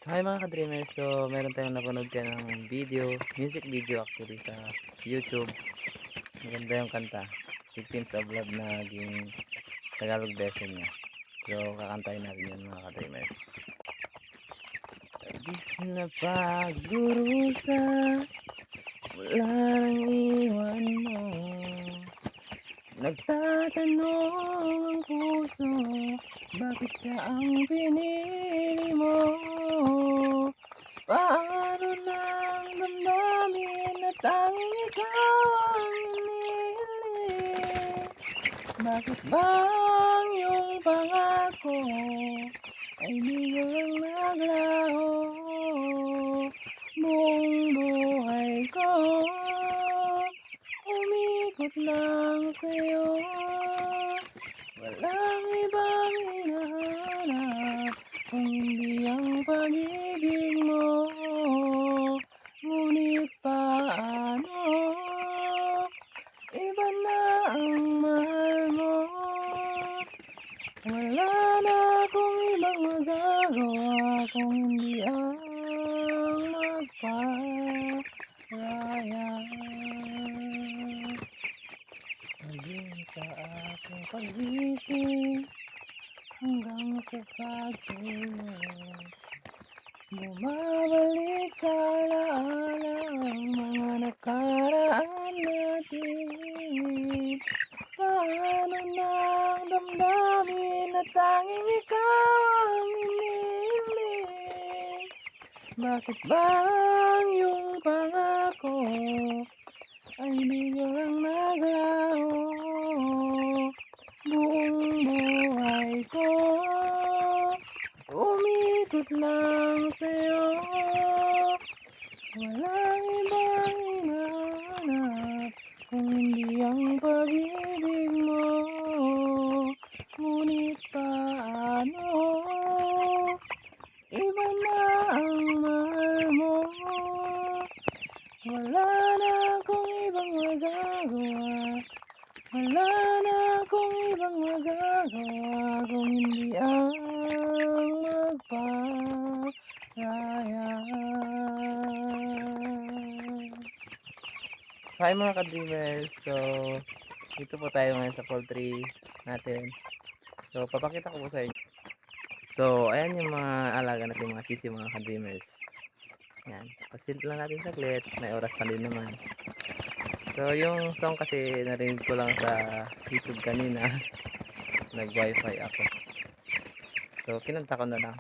Hi mga ka-dreamers, so meron tayong napanood ka ng video, music video actually sa YouTube. Maganda yung kanta, Victims of Love na naging Tagalog version niya. So kakantahin natin yun mga ka-dreamers. Labis na pagdurusa, walang iwan mo. Nagtatanong ang puso, bakit siya ang pinili mo? Paano lang damdamin na tanging ikaw ang inihiling? Bakit bang yung pangako ay biglang naglaho? Buong buhay ko umikot lang sa'yo. Walang ibang hinahanap kung hindi ang pag-ibig mo. Ngunit paano iba na ang mahal mo? Wala na akong ibang magagawa kung hindi ang magparaya. Maging sa aking pagising hanggang sa pagtulog, bumabalik sa alaala ang mga nakaraan natin. Paano nang damdamin na tanging ikaw ang inihiling? Bakit bang yung pangako ay biglang naglaho? Buong buhay ko umikot lang sa'yo. Walang ibang hinahanap kung hindi ang pag-ibig mo. Ngunit paano iba na ang mahal mo? Wala na akong ibang magagawa. Wala na akong ibang magagawa kung hindi ang magparaya. Hi mga ka-dreamers, so dito po tayo ngayon sa poultry natin. So papakita ko po sa inyo. So ayan yung mga alaga natin, mga sisi, mga ka-dreamers. Yan, pasilip lang natin saglit, may oras pa din naman. So yung song kasi narinig ko lang sa YouTube kanina. Nag wifi ako, so kinanta ko na lang.